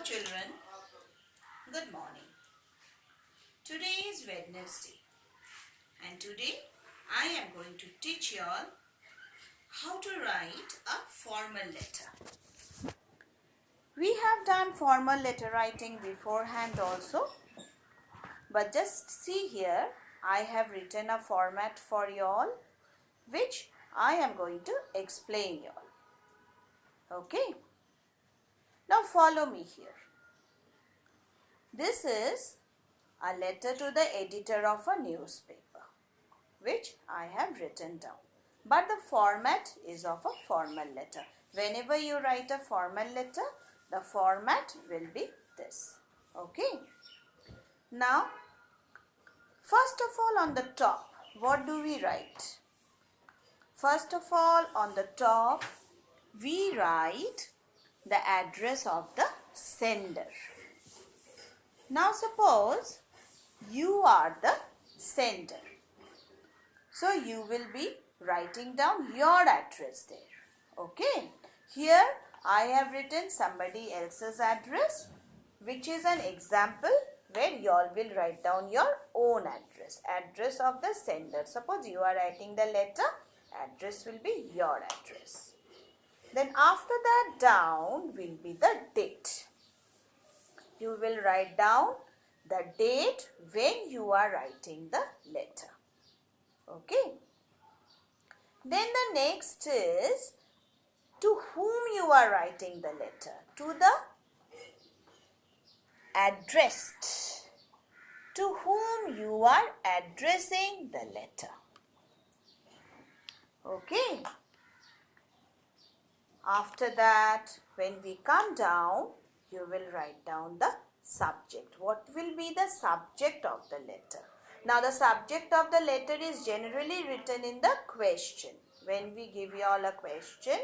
children, good morning. Today is Wednesday and today I am going to teach you all how to write a formal letter. We have done formal letter writing beforehand also, but just see here, I have written a format for you all which I am going to explain you all. Okay, now follow me here. This is a letter to the editor of a newspaper, which I have written down. But the format is of a formal letter. Whenever you write a formal letter, the format will be this. Okay. Now, first of all on the top, what do we write? First of all on the top, we write the address of the sender. Now suppose you are the sender. So you will be writing down your address there. Okay. Here I have written somebody else's address, which is an example where you all will write down your own address. Address of the sender. Suppose you are writing the letter, address will be your address. Then after that down will be the date. You will write down the date when you are writing the letter. Okay. Then the next is to whom you are writing the letter. To the addressed. To whom you are addressing the letter. Okay. After that, when we come down, you will write down the subject. What will be the subject of the letter? Now, the subject of the letter is generally written in the question. When we give you all a question,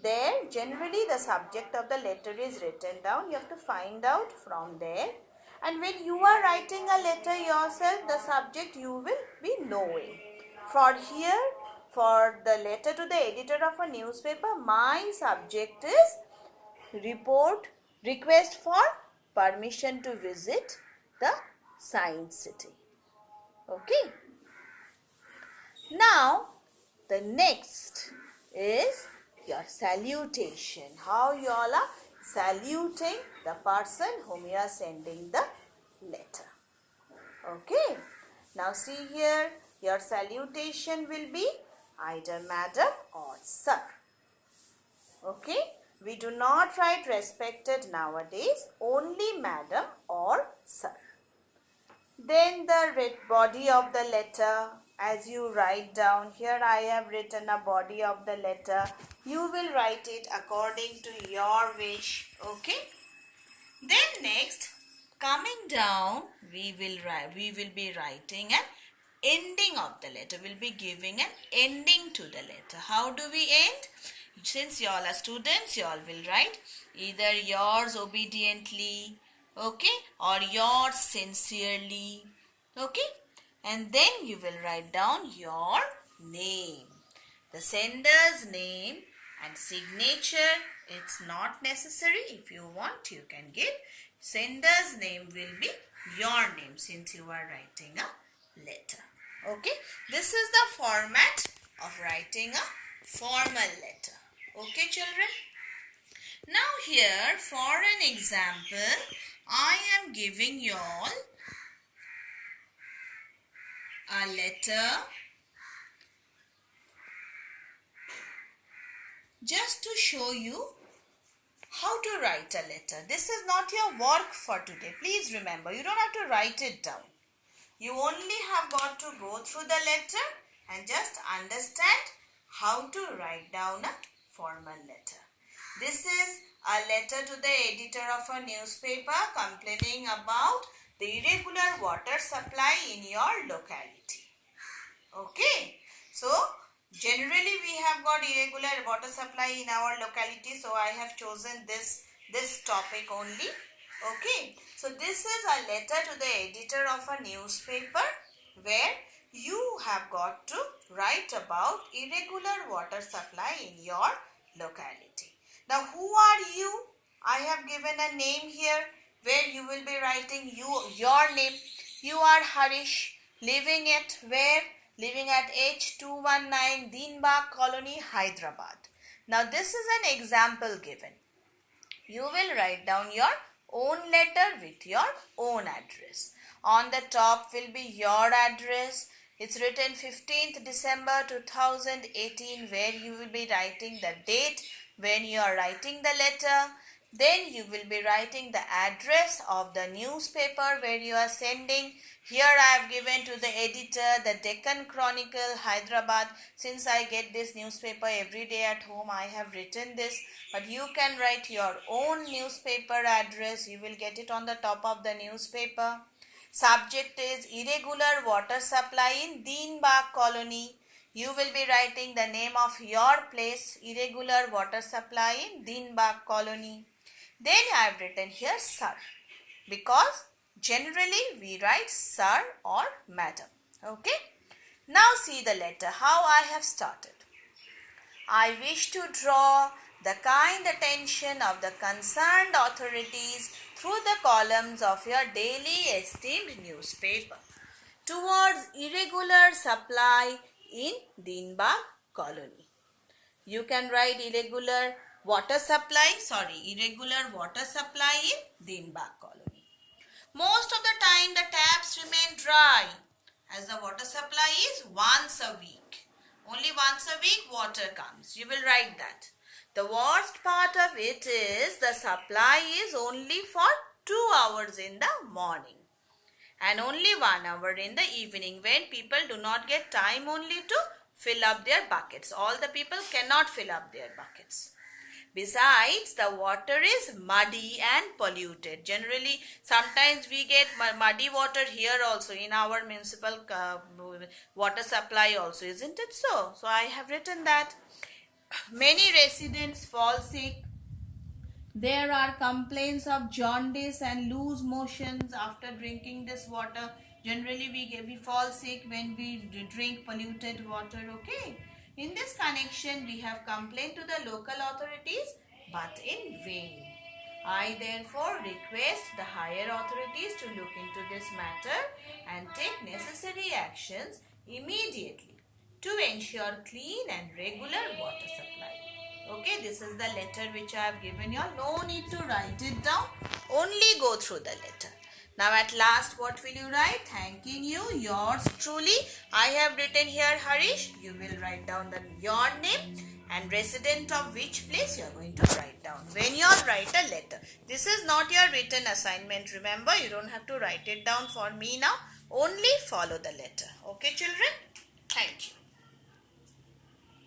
there generally the subject of the letter is written down. You have to find out from there. And when you are writing a letter yourself, the subject you will be knowing. For here, for the letter to the editor of a newspaper, my subject is request for permission to visit the Science City. Okay. Now, the next is your salutation. How you all are saluting the person whom you are sending the letter. Okay. Now, see here, your salutation will be either madam or sir. Okay. We do not write respected nowadays, only madam or sir. Then the body of the letter, as you write down, here I have written a body of the letter. You will write it according to your wish. Okay. Then next, coming down, we will be writing an ending of the letter. We'll be giving an ending to the letter. How do we end? Since you all are students, you all will write either yours obediently, okay, or yours sincerely, okay, and then you will write down your name, the sender's name and signature. It's not necessary. If you want, you can give. Sender's name will be your name since you are writing a letter. Okay, this is the format of writing a formal letter. Okay, children. Now here, for an example, I am giving you all a letter just to show you how to write a letter. This is not your work for today. Please remember, you don't have to write it down. You only have got to go through the letter and just understand how to write down a formal letter. This is a letter to the editor of a newspaper complaining about the irregular water supply in your locality. Okay. So, generally we have got irregular water supply in our locality. So, I have chosen this topic only. Okay. So, this is a letter to the editor of a newspaper where you have got to write about irregular water supply in your locality. Now, who are you? I have given a name here where you will be writing your name. You are Harish, living at where? Living at H219 Deenbagh Colony, Hyderabad. Now this is an example given. You will write down your own letter with your own address. On the top will be your address. It's written 15th December 2018 where you will be writing the date when you are writing the letter. Then you will be writing the address of the newspaper where you are sending. Here I have given to the editor the Deccan Chronicle, Hyderabad. Since I get this newspaper every day at home, I have written this. But you can write your own newspaper address. You will get it on the top of the newspaper. Subject is irregular water supply in Deenbagh Colony. You will be writing the name of your place, irregular water supply in Deenbagh Colony. Then I have written here sir, because generally we write sir or madam. Okay. Now see the letter, how I have started. I wish to draw the kind attention of the concerned authorities through the columns of your daily esteemed newspaper towards irregular supply in Deenbagh Colony. You can write irregular water supply in Deenbagh Colony. Most of the time the taps remain dry as the water supply is once a week. Only once a week water comes. You will write that. The worst part of it is the supply is only for 2 hours in the morning and only 1 hour in the evening when people do not get time only to fill up their buckets. All the people cannot fill up their buckets. Besides, the water is muddy and polluted. Generally, sometimes we get muddy water here also in our municipal water supply also, isn't it so? So, I have written that. Many residents fall sick. There are complaints of jaundice and loose motions after drinking this water. Generally, we fall sick when we drink polluted water, okay? In this connection, we have complained to the local authorities, but in vain. I therefore request the higher authorities to look into this matter and take necessary actions immediately to ensure clean and regular water supply. Okay, this is the letter which I have given you. No need to write it down. Only go through the letter. Now at last what will you write? Thanking you, yours truly. I have written here Harish. You will write down your name and resident of which place you are going to write down when you write a letter. This is not your written assignment. Remember, you don't have to write it down for me now. Only follow the letter. Okay children?